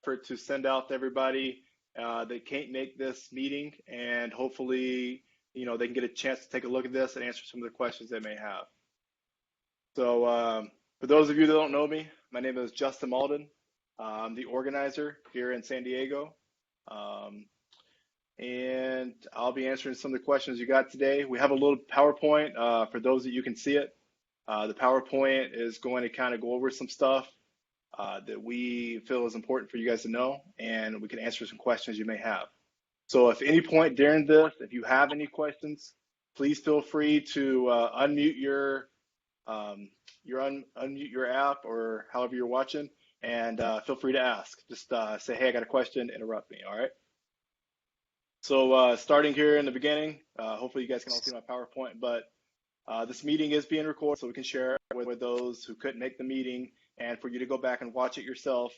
effort to send out to everybody that can't make this meeting, and hopefully, they can get a chance to take a look at this and answer some of the questions they may have. So for those of you that don't know me, my name is Justin Malden. I'm the organizer here in San Diego. And I'll be answering some of the questions you got today. We have a little PowerPoint for those that you can see it. The PowerPoint is going to kind of go over some stuff that we feel is important for you guys to know, and we can answer some questions you may have. So if any point during this, if you have any questions, please feel free to unmute your app or however you're watching, and feel free to ask. Just say, hey, I got a question, interrupt me, all right? So starting here in the beginning, hopefully you guys can all see my PowerPoint, but this meeting is being recorded so we can share it with those who couldn't make the meeting, and for you to go back and watch it yourself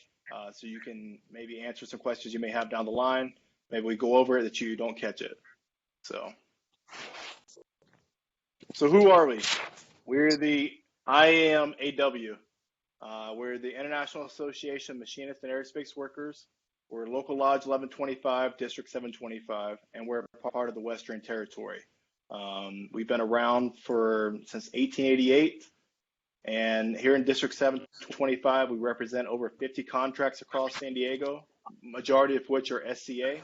so you can maybe answer some questions you may have down the line. Maybe we go over it that you don't catch it. So who are we? We're the IAMAW. We're the International Association of Machinists and Aerospace Workers. We're Local Lodge 1125, District 725, and we're part of the Western Territory. We've been around since 1888, and here in District 725, we represent over 50 contracts across San Diego, majority of which are SCA.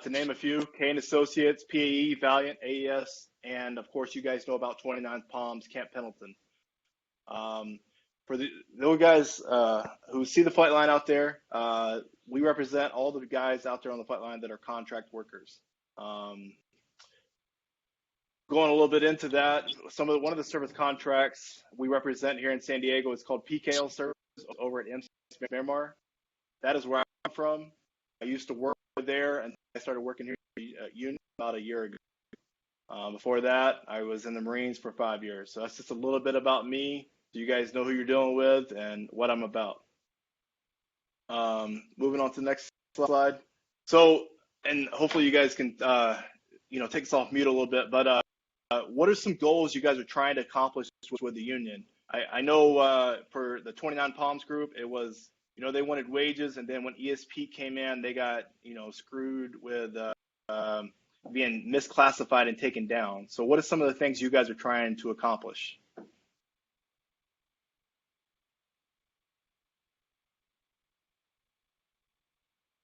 To name a few, Kane Associates, PAE, Valiant, AES, and of course you guys know about 29 Palms, Camp Pendleton. For those guys who see the flight line out there, we represent all the guys out there on the flight line that are contract workers. Going a little bit into that, one of the service contracts we represent here in San Diego is called PKL service over at MC Miramar. That is where I'm from. I used to work there, and I started working here at Union about a year ago. Before that, I was in the Marines for 5 years. So that's just a little bit about me. So you guys know who you're dealing with and what I'm about. Moving on to the next slide. So, and hopefully you guys can, take us off mute a little bit, but what are some goals you guys are trying to accomplish with the union? I know for the 29 Palms group, it was, they wanted wages, and then when ESP came in, they got, screwed with being misclassified and taken down. So what are some of the things you guys are trying to accomplish?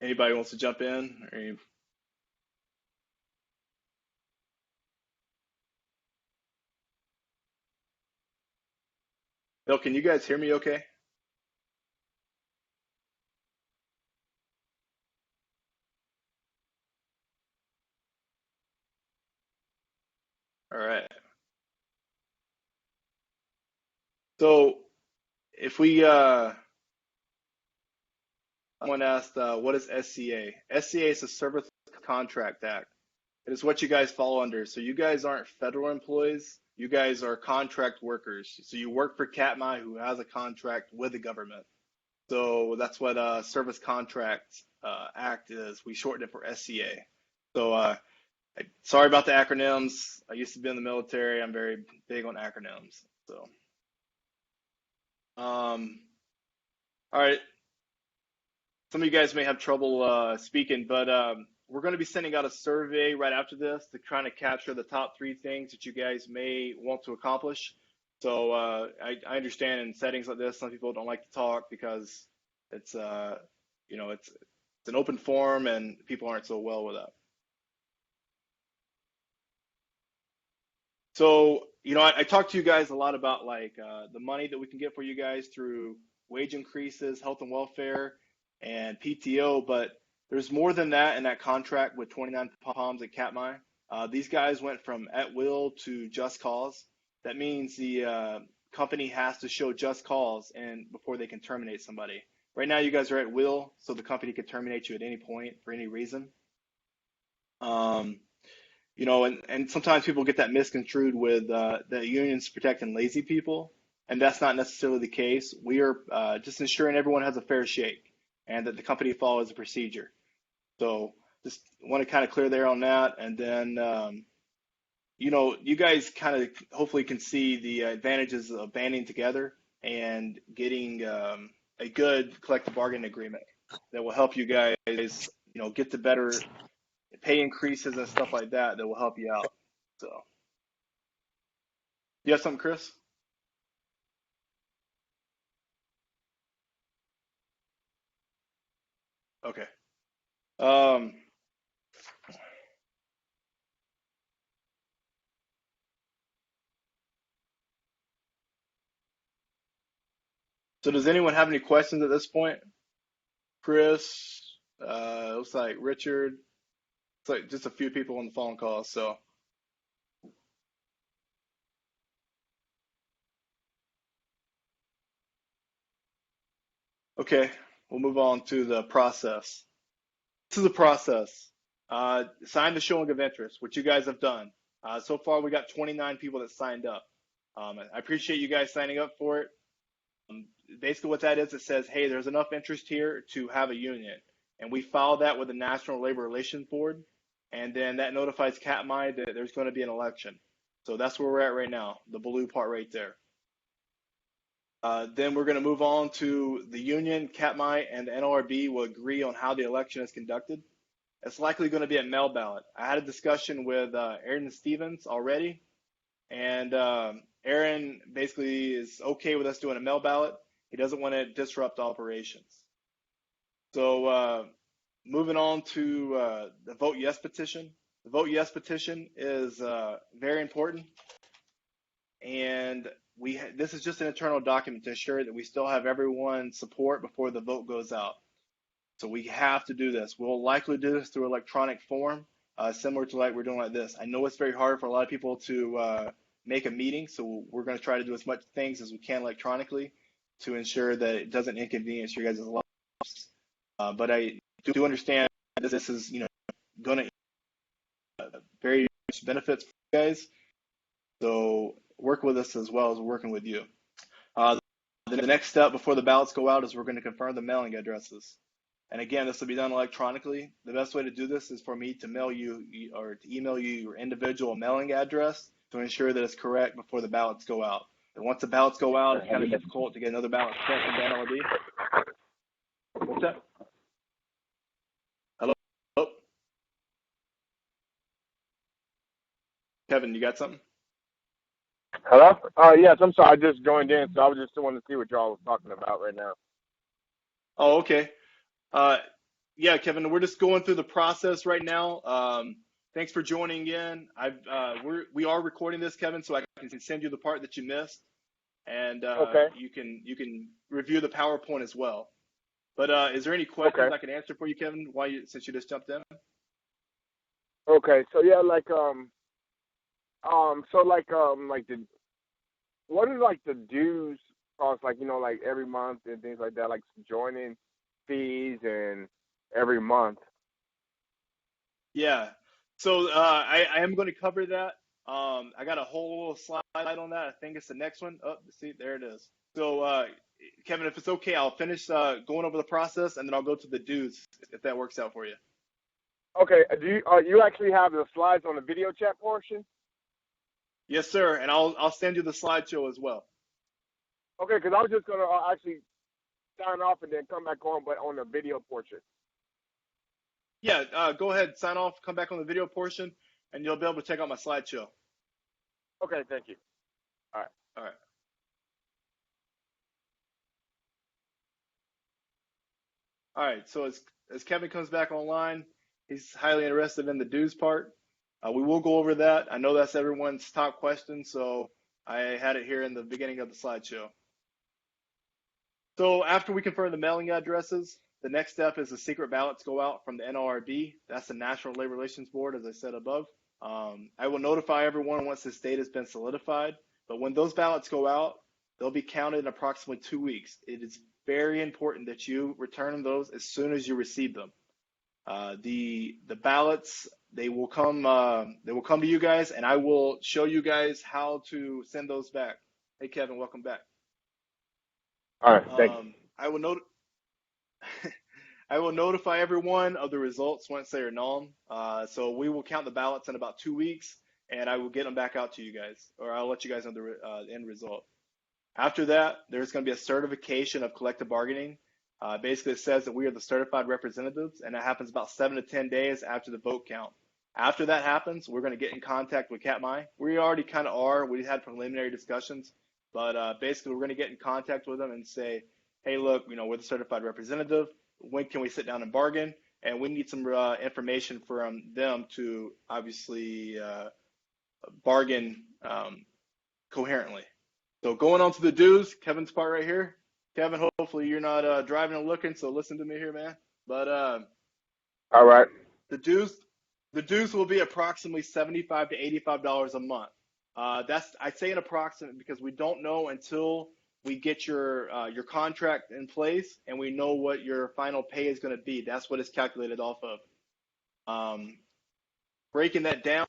Anybody wants to jump in? Bill, can you guys hear me okay? All right. So if we, someone asked, what is SCA? SCA is a Service Contract Act. It is what you guys fall under. So you guys aren't federal employees. You guys are contract workers. So you work for Katmai, who has a contract with the government. So that's what Service Contract Act is. We shorten it for SCA. So sorry about the acronyms. I used to be in the military. I'm very big on acronyms. So, all right. Some of you guys may have trouble speaking, but we're going to be sending out a survey right after this to kind of capture the top 3 things that you guys may want to accomplish. So I understand in settings like this, some people don't like to talk because it's it's an open forum and people aren't so well with that. So I talked to you guys a lot about the money that we can get for you guys through wage increases, health and welfare, and PTO, but there's more than that in that contract with 29 Palms at Katmai. These guys went from at will to just cause. That means the company has to show just cause and before they can terminate somebody. Right now, you guys are at will, so the company could terminate you at any point for any reason. And sometimes people get that misconstrued with the unions protecting lazy people, and that's not necessarily the case. We are just ensuring everyone has a fair shake and that the company follows the procedure. So just want to kind of clear there on that. And then, you guys kind of hopefully can see the advantages of banding together and getting a good collective bargaining agreement that will help you guys, get to better pay increases and stuff like that that will help you out. So, you have something, Chris? Okay. Um, so does anyone have any questions at this point? Chris, looks like Richard. It's like just a few people on the phone call. So, okay, we'll move on to the process. This is the process. Sign the showing of interest, which you guys have done. So far, we got 29 people that signed up. I appreciate you guys signing up for it. Basically, what that is, it says, hey, there's enough interest here to have a union. And we file that with the National Labor Relations Board. And then that notifies Katmai that there's going to be an election. So that's where we're at right now, the blue part right there. Then we're going to move on to the union. Katmai and the NLRB will agree on how the election is conducted. It's likely going to be a mail ballot. I had a discussion with Aaron Stevens already, and Aaron basically is okay with us doing a mail ballot. He doesn't want to disrupt operations. So moving on to the Vote Yes petition. The Vote Yes petition is very important, and this is just an internal document to ensure that we still have everyone's support before the vote goes out. So we have to do this. We'll likely do this through electronic form, similar to like we're doing like this. I know it's very hard for a lot of people to make a meeting, so we're going to try to do as much things as we can electronically to ensure that it doesn't inconvenience your guys' lives. But I do understand that this is, going to very much benefits for you guys. So work with us as well as we're working with you. The next step before the ballots go out is we're going to confirm the mailing addresses. And again, this will be done electronically. The best way to do this is for me to mail you or to email you your individual mailing address to ensure that it's correct before the ballots go out. And once the ballots go out, it's kind of difficult to get another ballot sent from the NLRB. What's that? Hello? Kevin, you got something? Hello? Yes, I'm sorry. I just joined in, so I was just wanting to see what y'all was talking about right now. Oh, okay. Yeah, Kevin, we're just going through the process right now. Thanks for joining in. We are recording this, Kevin, so I can send you the part that you missed, and Okay. you can review the PowerPoint as well. But is there any questions I can answer for you, Kevin? Since you just jumped in? Okay. So yeah, like what are like the dues cost, like like every month and things like that, like joining fees and every month. Yeah. So I am going to cover that. I got a whole little slide on that. I think it's the next one. Oh, see, there it is. So Kevin, if it's okay, I'll finish going over the process and then I'll go to the dues if that works out for you. Okay. Do you actually have the slides on the video chat portion? Yes, sir. And I'll send you the slideshow as well. Okay, because I was just gonna actually sign off and then come back on, but on the video portion. Yeah, go ahead, sign off, come back on the video portion, and you'll be able to check out my slideshow. Okay, thank you. All right. All right. All right. So as Kevin comes back online, he's highly interested in the dues part. We will go over that. I know that's everyone's top question, so I had it here in the beginning of the slideshow. So after we confirm the mailing addresses, the next step is the secret ballots go out from the NLRB. That's the National Labor Relations Board, as I said above. I will notify everyone once this date has been solidified, but when those ballots go out, they'll be counted in approximately 2 weeks. It is very important that you return those as soon as you receive them. The ballots, they will come to you guys, and I will show you guys how to send those back. Hey Kevin, welcome back. All right, thank you. I will notify everyone of the results once they are known. So we will count the ballots in about 2 weeks, and I will get them back out to you guys, or I'll let you guys know the end result. After that, there's going to be a certification of collective bargaining. Basically, it says that we are the certified representatives, and it happens about 7 to 10 days after the vote count. After that happens, we're going to get in contact with Katmai. We already kind of are. We had preliminary discussions, but basically, we're going to get in contact with them and say, hey, look, we're the certified representative. When can we sit down and bargain? And we need some information from them to obviously bargain coherently. So going on to the dues, Kevin's part right here. Kevin, hopefully you're not driving and looking, so listen to me here, man. But All right. the dues will be approximately $75 to $85 a month. I say an approximate because we don't know until we get your contract in place and we know what your final pay is going to be. That's what it's calculated off of. Breaking that down,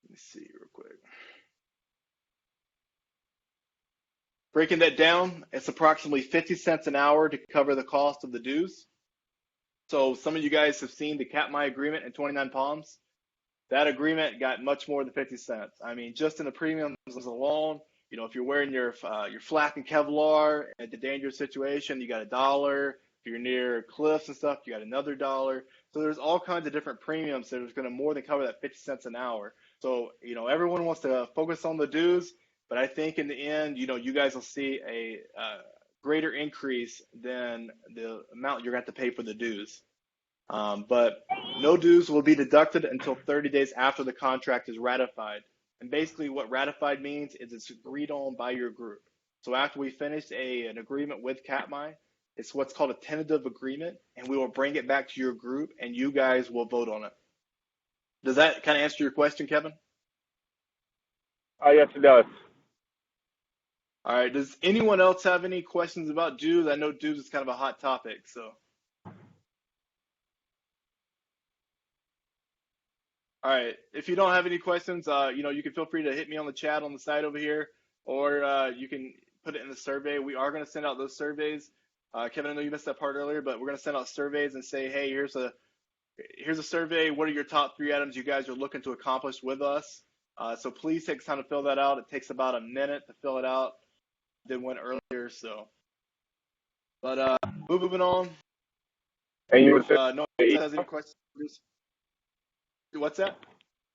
let me see real quick. Breaking that down, it's approximately 50 cents an hour to cover the cost of the dues. So some of you guys have seen the Katmai agreement in 29 Palms. That agreement got much more than 50 cents. I mean, just in the premiums alone, if you're wearing your flak and Kevlar at the dangerous situation, you got $1. If you're near cliffs and stuff, you got another $1. So there's all kinds of different premiums that are going to more than cover that 50 cents an hour. So, everyone wants to focus on the dues, but I think in the end, you guys will see a greater increase than the amount you're going to have to pay for the dues. But no dues will be deducted until 30 days after the contract is ratified. And basically what ratified means is it's agreed on by your group. So after we finish an agreement with Katmai, it's what's called a tentative agreement, and we will bring it back to your group, and you guys will vote on it. Does that kind of answer your question, Kevin? Yes, it does. All right. Does anyone else have any questions about dues? I know dues is kind of a hot topic, so. All right. If you don't have any questions, you can feel free to hit me on the chat on the side over here, or you can put it in the survey. We are going to send out those surveys. Kevin, I know you missed that part earlier, but we're going to send out surveys and say, hey, here's a survey. What are your top 3 items you guys are looking to accomplish with us? So please take time to fill that out. It takes about a minute to fill it out. Did one earlier, so. But moving on. And you If no one has any questions, please. What's that?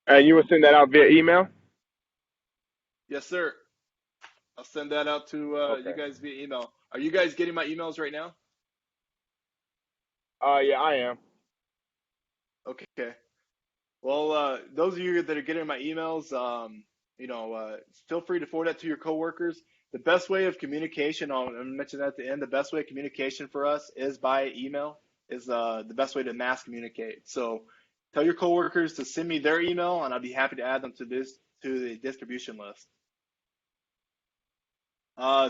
And you will send that out via email? Yes, sir. I'll send that out to Okay. you guys via email. Are you guys getting my emails right now? Yeah, I am. Okay. Well, those of you that are getting my emails, feel free to forward that to your coworkers. The best way of communication, I'll mention that at the end, the best way of communication for us is by email, is the best way to mass communicate. So tell your coworkers to send me their email, and I'll be happy to add them to the distribution list.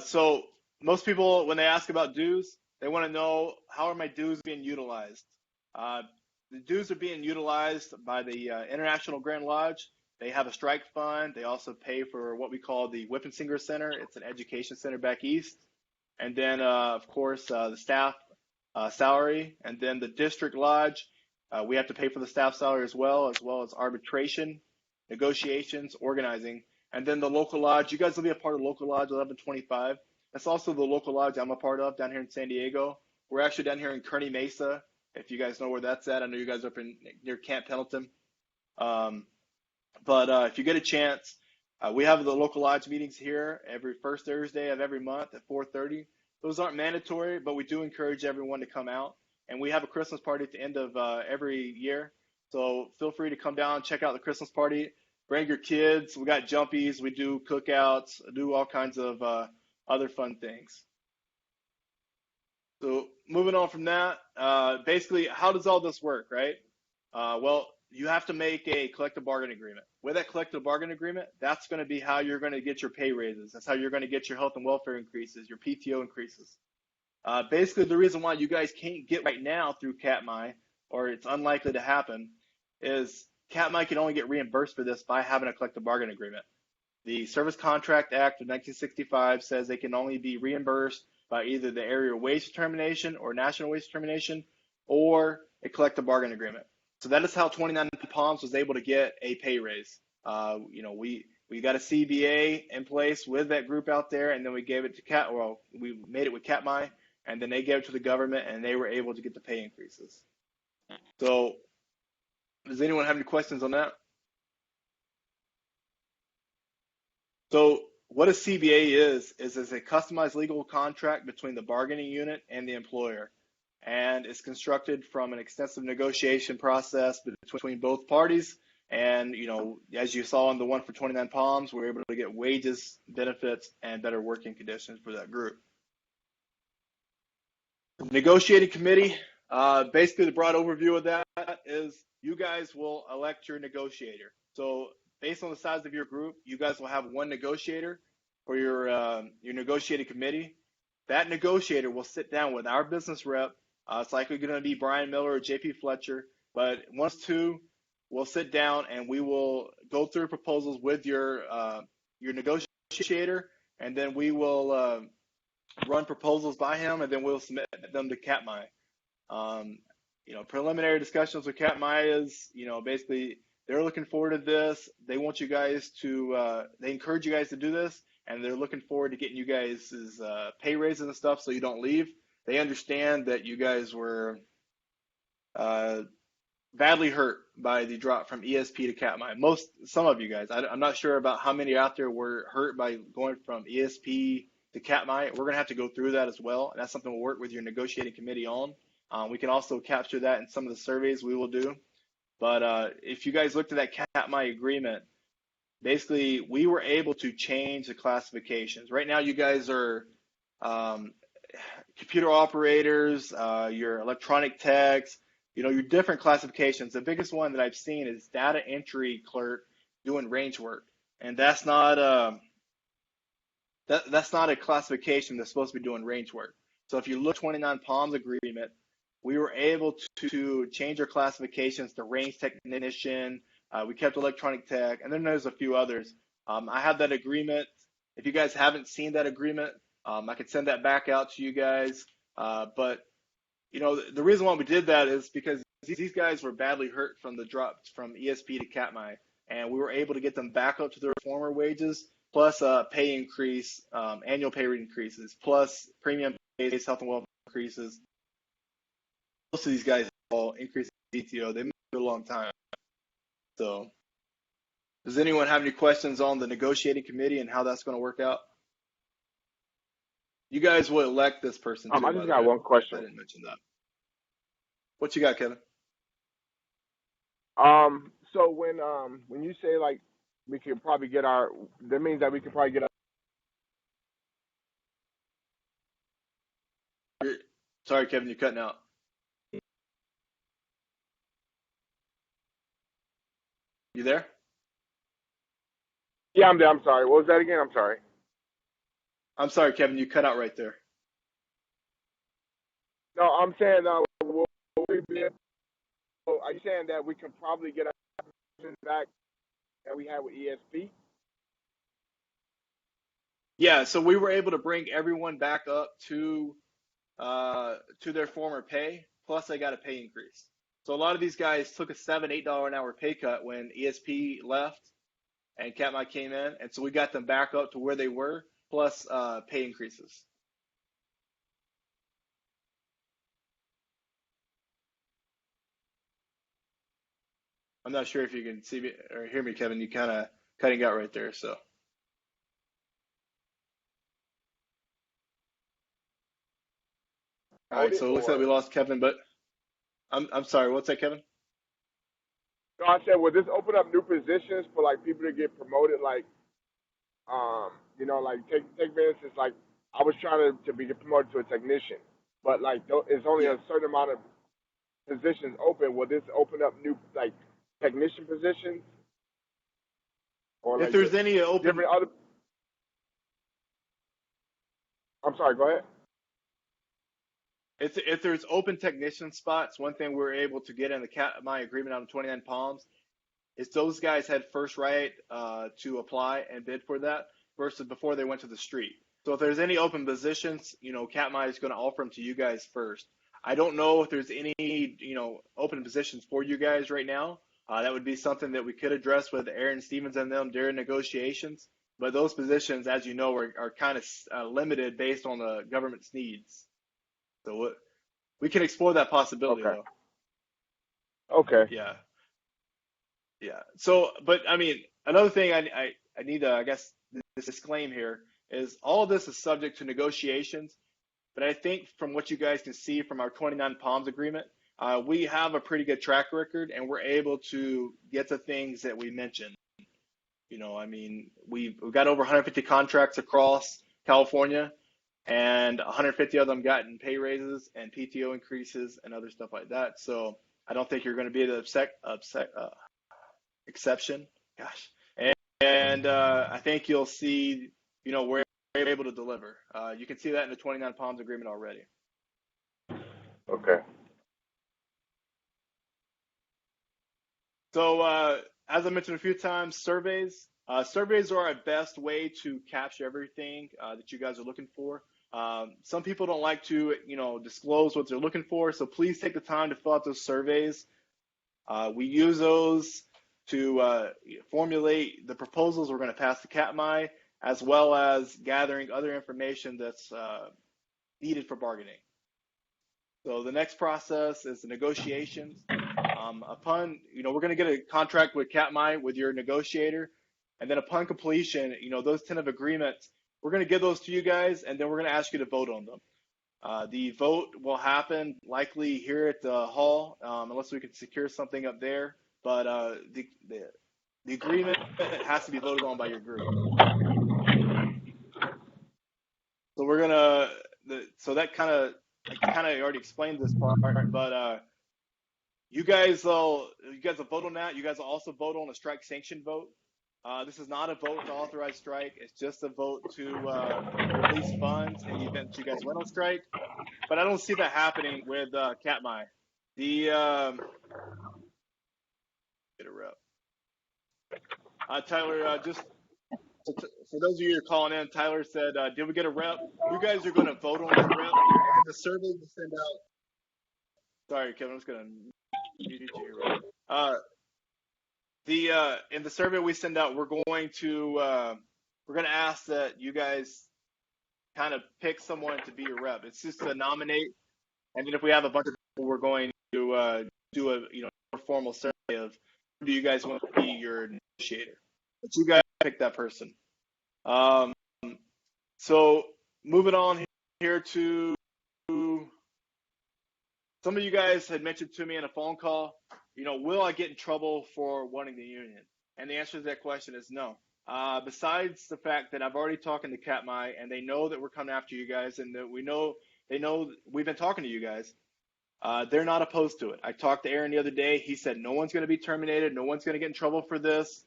So most people, when they ask about dues, they want to know, how are my dues being utilized? The dues are being utilized by the International Grand Lodge. They have a strike fund. They also pay for what we call the Whippensinger Center. It's an education center back east. And then, of course, the staff salary. And then the district lodge, we have to pay for the staff salary as well as arbitration, negotiations, organizing. And then the local lodge, you guys will be a part of local lodge 1125. That's also the local lodge I'm a part of down here in San Diego. We're actually down here in Kearney Mesa, if you guys know where that's at. I know you guys are up near Camp Pendleton. But if you get a chance, we have the local lodge meetings here every first Thursday of every month at 4:30. Those aren't mandatory, but we do encourage everyone to come out. And we have a Christmas party at the end of every year. So feel free to come down, check out the Christmas party. Bring your kids. We got jumpies. We do cookouts, do all kinds of other fun things. So moving on from that, basically, how does all this work, right? Well, you have to make a collective bargaining agreement. With that collective bargaining agreement, that's going to be how you're going to get your pay raises. That's how you're going to get your health and welfare increases, your PTO increases. Basically, the reason why you guys can't get right now through Katmai, or it's unlikely to happen, is Katmai can only get reimbursed for this by having a collective bargaining agreement. The Service Contract Act of 1965 says they can only be reimbursed by either the area wage determination or national wage determination or a collective bargaining agreement. So that is how 29 Palms was able to get a pay raise. we got a CBA in place with that group out there, and then we gave it to we made it with Katmai, and then they gave it to the government, and they were able to get the pay increases. So, does anyone have any questions on that? So, what a CBA is a customized legal contract between the bargaining unit and the employer, and it's constructed from an extensive negotiation process between both parties. And as you saw in the one for 29 Palms, we're able to get wages, benefits, and better working conditions for that group. The negotiating committee, basically the broad overview of that is you guys will elect your negotiator. So based on the size of your group, you guys will have one negotiator for your negotiating committee. That negotiator will sit down with our business rep. It's likely going to be Brian Miller or JP Fletcher, but once two, we'll sit down and we will go through proposals with your negotiator, and then we will run proposals by him, and then we'll submit them to Katmai. Preliminary discussions with Katmai is, basically they're looking forward to this. They want you guys to, they encourage you guys to do this, and they're looking forward to getting you guys' pay raises and stuff so you don't leave. They understand that you guys were badly hurt by the drop from ESP to Katmai. Some of you guys, I'm not sure about how many out there were hurt by going from ESP to Katmai. We're going to have to go through that as well, and that's something we'll work with your negotiating committee on. We can also capture that in some of the surveys we will do. But if you guys looked at that Katmai agreement, basically we were able to change the classifications. Right now you guys are computer operators, your electronic techs, your different classifications. The biggest one that I've seen is data entry clerk doing range work, and that's not a classification that's supposed to be doing range work. So if you look at 29 Palms agreement, we were able to change our classifications to range technician. We kept electronic tech, and then there's a few others. I have that agreement. If you guys haven't seen that agreement, I could send that back out to you guys. But the reason why we did that is because these guys were badly hurt from the drop from ESP to Katmai, and we were able to get them back up to their former wages, plus pay increase, annual pay rate increases, plus premium pays, health and welfare increases. Most of these guys all increase PTO. They've been for a long time. So, does anyone have any questions on the negotiating committee and how that's going to work out? You guys will elect this person too. I just got one question. I didn't mention that. What you got, Kevin? So when you say like we could probably get that means that we could probably get Sorry, Kevin, you're cutting out. You there? Yeah, I'm there. I'm sorry. What was that again? I'm sorry. I'm sorry, Kevin, you cut out right there. No, I'm saying, are you saying that we can probably get our back that we had with ESP? Yeah, so we were able to bring everyone back up to their former pay, plus they got a pay increase. So a lot of these guys took a $7, $8 an hour pay cut when ESP left and Katmai came in, and so we got them back up to where they were, plus pay increases. I'm not sure if you can see me or hear me, Kevin. You kind of cutting out right there. So, all right. So it looks like we lost Kevin, but I'm sorry. What's that, Kevin? No, I said, will this open up new positions for like people to get promoted? Like, like take for instance, like I was trying to be promoted to a technician, but like it's only a certain amount of positions open. Will this open up new like technician positions? Or if there's any open, different other. I'm sorry. Go ahead. If there's open technician spots, one thing we were able to get in the Katmai agreement on 29 Palms is those guys had first right to apply and bid for that versus before they went to the street. So if there's any open positions, Katmai is going to offer them to you guys first. I don't know if there's any, open positions for you guys right now, That would be something that we could address with Aaron Stevens and them during negotiations. But those positions, as you know, are kind of limited based on the government's needs. So we can explore that possibility, Okay. though. Okay. Yeah, yeah. So, but I mean, another thing I need to, I guess, disclaim here is all of this is subject to negotiations. But I think from what you guys can see from our 29 Palms agreement, we have a pretty good track record, and we're able to get the things that we mentioned. I mean, we've got over 150 contracts across California, and 150 of them gotten pay raises and PTO increases and other stuff like that. So I don't think you're going to be the exception. Gosh, and I think you'll see, we're able to deliver. You can see that in the 29 Palms agreement already. Okay. So, as I mentioned a few times, surveys. Surveys are our best way to capture everything that you guys are looking for. Some people don't like to, disclose what they're looking for, so please take the time to fill out those surveys. We use those to formulate the proposals we're going to pass to Katmai, as well as gathering other information that's needed for bargaining. So the next process is the negotiations. We're going to get a contract with Katmai, with your negotiator, and then upon completion, those tentative agreements, we're going to give those to you guys, and then we're going to ask you to vote on them. The vote will happen likely here at the hall, unless we can secure something up there. But the agreement has to be voted on by your group. So we're gonna. So that kind of already explained this part, but you guys will vote on that. You guys will also vote on a strike sanction vote. This is not a vote to authorize strike. It's just a vote to release funds in the event you guys went on strike. But I don't see that happening with Katmai. The get a rep. Tyler, just for those of you who are calling in, Tyler said, "Did we get a rep?" You guys are going to vote on that rep. And the survey we send out. Sorry, Kevin. I'm just going to mute you here. In the survey we send out, we're going to ask that you guys kind of pick someone to be your rep. It's just to nominate, and then if we have a bunch of people, we're going to do a more formal survey of who do you guys want to be your negotiator. But you guys pick that person. So moving on here to some of you guys had mentioned to me in a phone call, will I get in trouble for wanting the union? And the answer to that question is no. Besides the fact that I've already talked to Katmai, and they know that we're coming after you guys, and that they know we've been talking to you guys. They're not opposed to it. I talked to Aaron the other day. He said no one's going to be terminated. No one's going to get in trouble for this.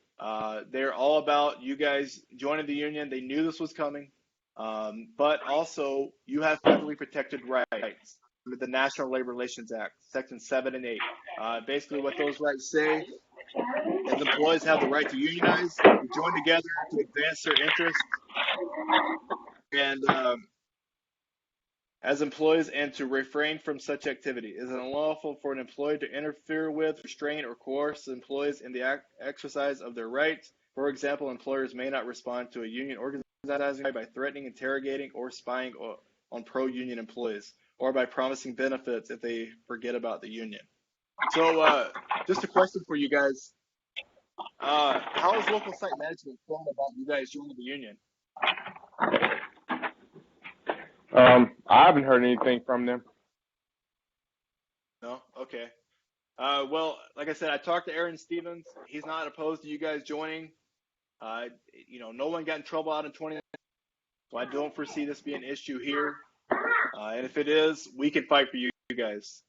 They're all about you guys joining the union. They knew this was coming. But also, you have federally protected rights under the National Labor Relations Act, Section 7 and 8. Basically, what those rights say is employees have the right to unionize, to join together to advance their interests, and as employees, and to refrain from such activity. It is unlawful for an employee to interfere with, restrain, or coerce employees in the exercise of their rights. For example, employers may not respond to a union organizing by threatening, interrogating, or spying on pro-union employees, or by promising benefits if they forget about the union. So just a question for you guys. How is local site management feeling about you guys joining the union? I haven't heard anything from them. No? Okay. Well, like I said, I talked to Aaron Stevens. He's not opposed to you guys joining. No one got in trouble out in 2019, so I don't foresee this being an issue here. And if it is, we can fight for you guys.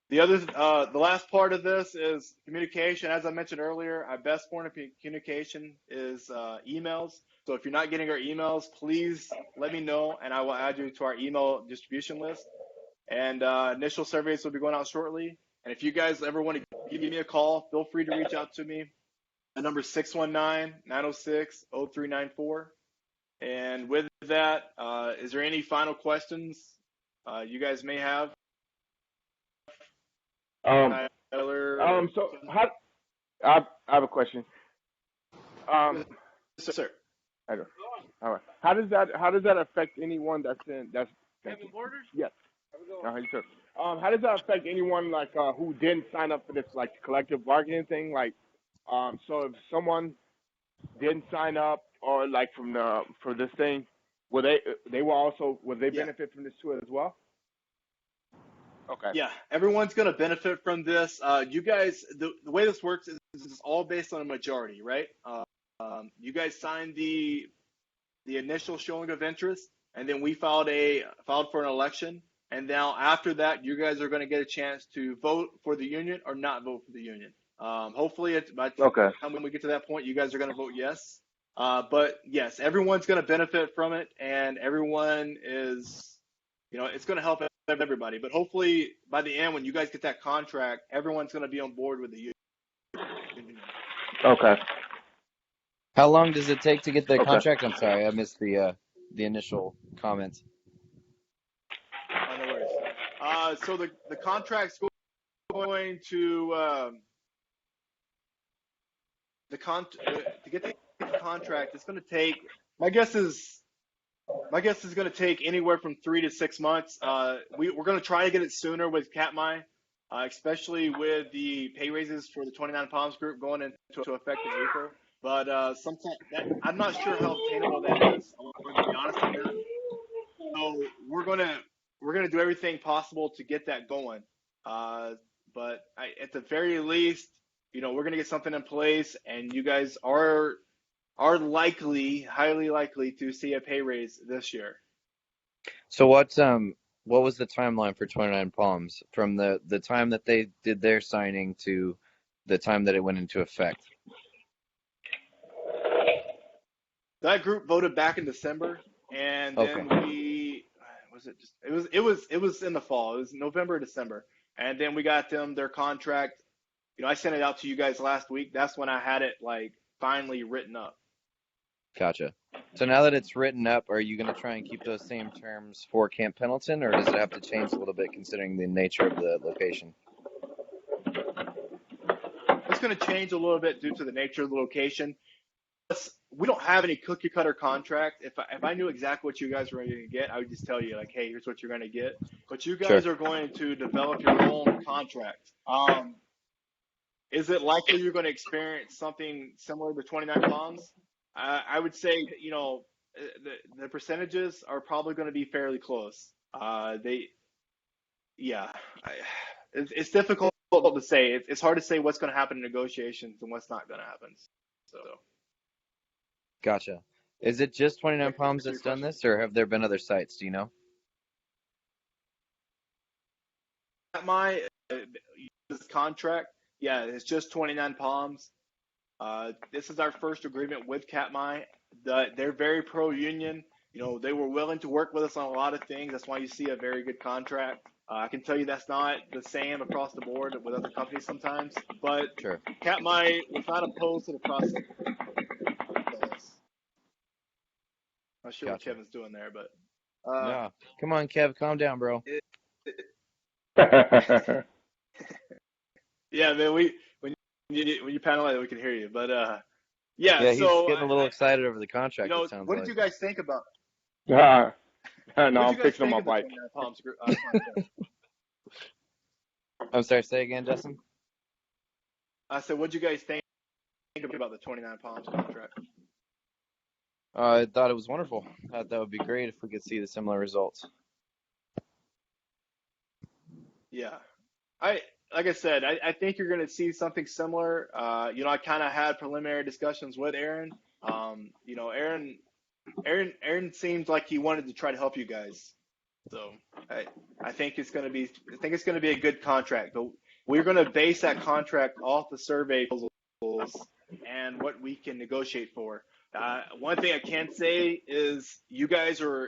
The last part of this is communication. As I mentioned earlier, our best form of communication is emails. So if you're not getting our emails, please let me know, and I will add you to our email distribution list. And initial surveys will be going out shortly. And if you guys ever want to give me a call, feel free to reach out to me. The number is 619-906-0394. And with that, is there any final questions you guys may have? Tyler, So how I have a question. Yes, Um, sir. I don't- all right. How does that affect anyone that's yes. Sure. How does that affect anyone like who didn't sign up for this like collective bargaining thing? Like, so if someone didn't sign up or like for this thing, will they Yeah. benefit from this too as well? Okay. Yeah, everyone's going to benefit from this. You guys, the way this works is it's all based on a majority, right? You guys signed the initial showing of interest, and then we filed for an election. And now after that, you guys are going to get a chance to vote for the union or not vote for the union. Hopefully, by the Okay. time when we get to that point, you guys are going to vote yes. But yes, everyone's going to benefit from it, and everyone is, it's going to help everybody. But hopefully, by the end, when you guys get that contract, everyone's going to be on board with the union. Okay. How long does it take to get the Okay. contract? I'm sorry, I missed the initial comments. Oh, no worries. So the contract's going to to get the contract. It's going to take. My guess is going to take anywhere from 3 to 6 months. We're going to try to get it sooner with Katmai, especially with the pay raises for the 29 Palms group going into effect in April. But I'm not sure how obtainable that is. I'm going to be honest on that. So we're gonna do everything possible to get that going. But at the very least, we're gonna get something in place, and you guys are likely, highly likely, to see a pay raise this year. So what was the timeline for 29 Palms from the time that they did their signing to the time that it went into effect? That group voted back in December, and Okay, then it was in the fall. It was November, December, and then we got them their contract. I sent it out to you guys last week. That's when I had it like finally written up. gotcha. So now that it's written up, are you going to try and keep those same terms for Camp Pendleton, or does it have to change a little bit considering the nature of the location? It's going to change a little bit due to the nature of the location. We don't have any cookie cutter contract. If I knew exactly what you guys were going to get, I would just tell you like, hey, here's what you're going to get. But you Sure. guys are going to develop your own contract. Is it likely you're going to experience something similar to 29 Palms? I would say, the percentages are probably going to be fairly close. Yeah, it's difficult to say. It's hard to say what's going to happen in negotiations and what's not going to happen. So, Gotcha. Is it just 29 Palms answer your that's done question. this, or have there been other sites? Do you know? My contract, yeah, it's just 29 Palms. This is our first agreement with Katmai. They're very pro-union. They were willing to work with us on a lot of things. That's why you see a very good contract. I can tell you that's not the same across the board with other companies sometimes. But Sure. Katmai was not opposed to the process. Not sure what Gotcha. Kevin's doing there, but No. Come on, Kev, calm down, bro. yeah, man. When you panel it, we can hear you. But yeah. Yeah, he's So getting a little excited over the contract, it sounds what like. did you guys think about? No, What did I'm you guys fixing on think my of the bike. 29 Palms group contract? I'm sorry, say again, Justin? I said, what did you guys think about the 29 Palms contract? I thought it was wonderful. I thought that would be great if we could see the similar results. Yeah, like I said, I think you're going to see something similar. I kind of had preliminary discussions with Aaron. Aaron seems like he wanted to try to help you guys. So I think it's going to be a good contract. But we're going to base that contract off the survey proposals and what we can negotiate for. One thing I can say is you guys are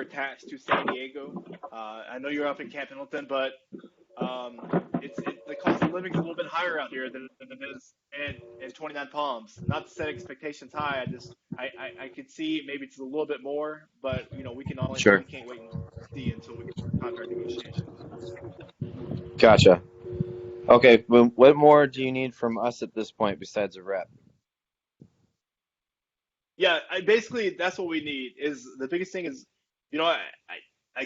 attached to San Diego. I know you're up in Camp Pendleton, but the cost of living is a little bit higher out here than it is in 29 Palms. Not to set expectations high. I could see maybe it's a little bit more, but we can't wait and see until we get to contract negotiations. Gotcha. Okay, well, what more do you need from us at this point besides a rep? Yeah, basically that's what we need. Is the biggest thing is, I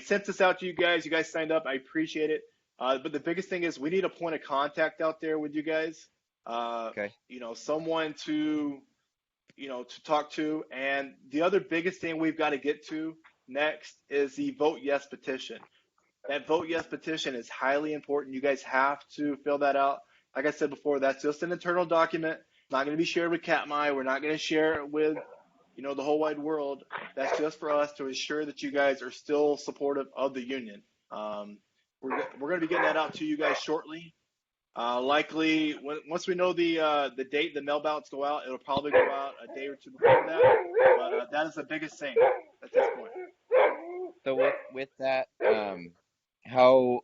sent this out to you guys. You guys signed up. I appreciate it. But the biggest thing is we need a point of contact out there with you guys. Okay. Someone to talk to. And the other biggest thing we've got to get to next is the Vote Yes petition. That Vote Yes petition is highly important. You guys have to fill that out. Like I said before, that's just an internal document. It's not going to be shared with Katmai. We're not going to share it with, the whole wide world. That's just for us to ensure that you guys are still supportive of the union. We're going to be getting that out to you guys shortly. Likely, once we know the date the mail ballots go out, it'll probably go out a day or two before that. But that is the biggest thing at this point. So with that, how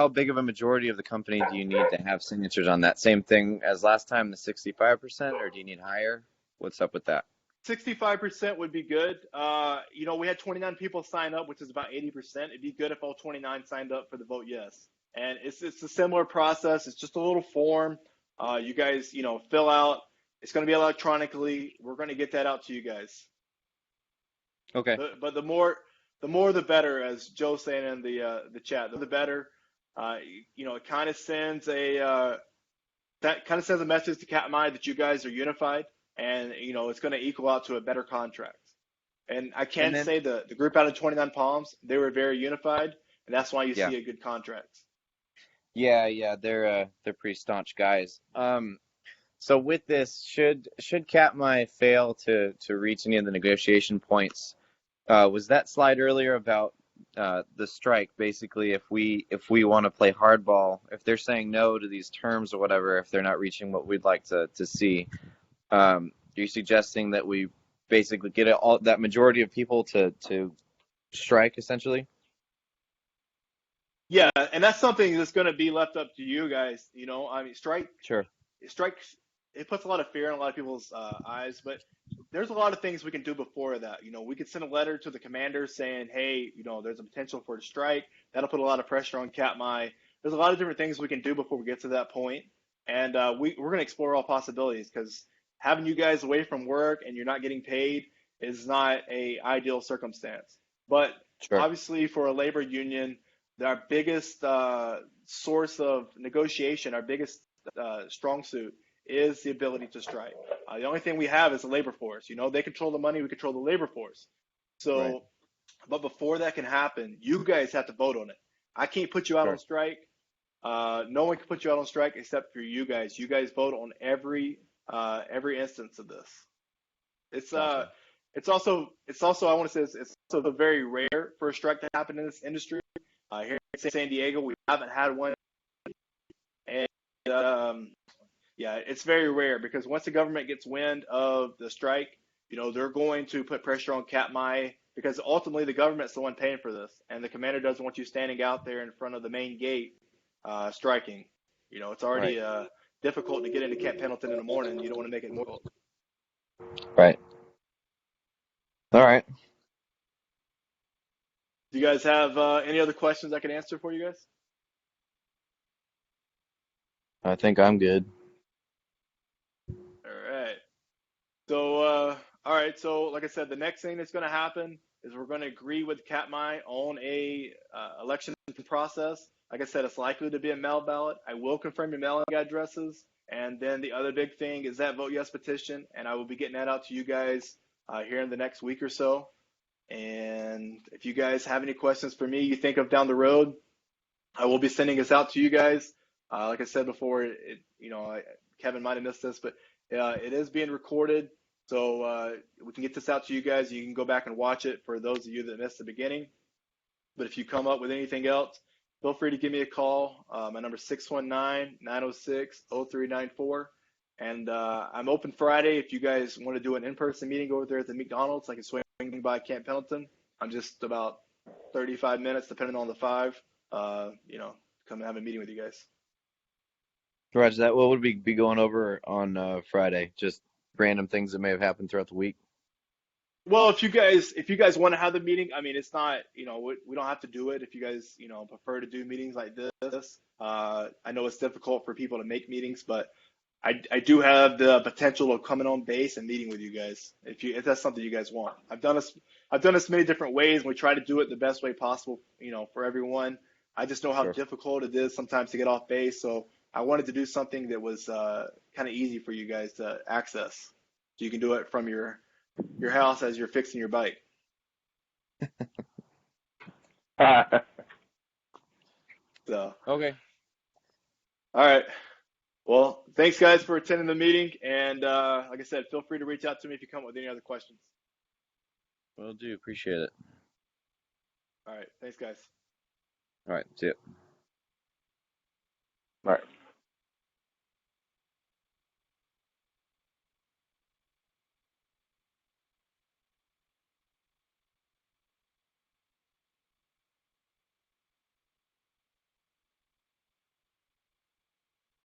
big of a majority of the company do you need to have signatures on that? Same thing as last time, the 65%, or do you need higher? What's up with that? 65% would be good. We had 29 people sign up, which is about 80%. It'd be good if all 29 signed up for the Vote Yes. And it's a similar process. It's just a little form. You guys, fill out. It's going to be electronically. We're going to get that out to you guys. Okay. But the more the better, as Joe's saying in the chat. The better. It kind of sends a message to Katmai that you guys are unified, and it's going to equal out to a better contract. And I And can then, say the group out of 29 Palms, they were very unified, and that's why you yeah, see a good contract. yeah, they're pretty staunch guys. So with this, should Katmai fail to reach any of the negotiation points, was that slide earlier about the strike? Basically, if we want to play hardball, if they're saying no to these terms or whatever, if they're not reaching what we'd like to see, are you suggesting that we basically get all that majority of people to strike essentially? Yeah, and that's something that's going to be left up to you guys. I mean, Sure. strikes, it puts a lot of fear in a lot of people's eyes, but there's a lot of things we can do before that. We could send a letter to the commander saying, hey, there's a potential for a strike. That'll put a lot of pressure on Katmai. There's a lot of different things we can do before we get to that point. And we're going to explore all possibilities, because having you guys away from work and you're not getting paid is not a ideal circumstance. But Sure. obviously for a labor union, our biggest source of negotiation, our biggest strong suit is the ability to strike. The only thing we have is the labor force. They control the money, we control the labor force. Right. So, but before that can happen, you guys have to vote on it. I can't put you out on Sure. strike. No one can put you out on strike except for you guys. You guys vote on every instance of this. It's Gotcha. I want to say it's also very rare for a strike to happen in this industry. Here in San Diego, we haven't had one, and yeah, it's very rare, because once the government gets wind of the strike, they're going to put pressure on Katmai, because ultimately the government's the one paying for this, and the commander doesn't want you standing out there in front of the main gate striking. It's already Right. difficult to get into Camp Pendleton in the morning. You don't want to make it more difficult. Right. All right. Do you guys have any other questions I can answer for you guys? I think I'm good. All right. So, all right. So, like I said, the next thing that's going to happen is we're going to agree with Katmai on a election process. Like I said, it's likely to be a mail ballot. I will confirm your mailing addresses, and then the other big thing is that Vote Yes petition, and I will be getting that out to you guys here in the next week or so. And if you guys have any questions for me, you think of down the road, I will be sending this out to you guys. Like I said before, Kevin might have missed this, but it is being recorded, so we can get this out to you guys. You can go back and watch it for those of you that missed the beginning. But if you come up with anything else, feel free to give me a call. My number is 619-906-0394. And I'm open Friday if you guys want to do an in-person meeting over there at the McDonald's. I can swing by Camp Pendleton. I'm just about 35 minutes, depending on the five. Come and have a meeting with you guys. Roger that. What would we be going over on Friday? Just random things that may have happened throughout the week. Well, if you guys want to have the meeting, I mean, it's not, we don't have to do it if you guys, prefer to do meetings like this. I know it's difficult for people to make meetings, but I do have the potential of coming on base and meeting with you guys if that's something you guys want. I've done this many different ways, and we try to do it the best way possible, for everyone. I just know how Sure. difficult it is sometimes to get off base, so I wanted to do something that was kind of easy for you guys to access, so you can do it from your house as you're fixing your bike. So, Okay. all right. Well, thanks guys for attending the meeting, and like I said, feel free to reach out to me if you come up with any other questions. Will do. Appreciate it. All right, thanks guys. All right. See ya. Right.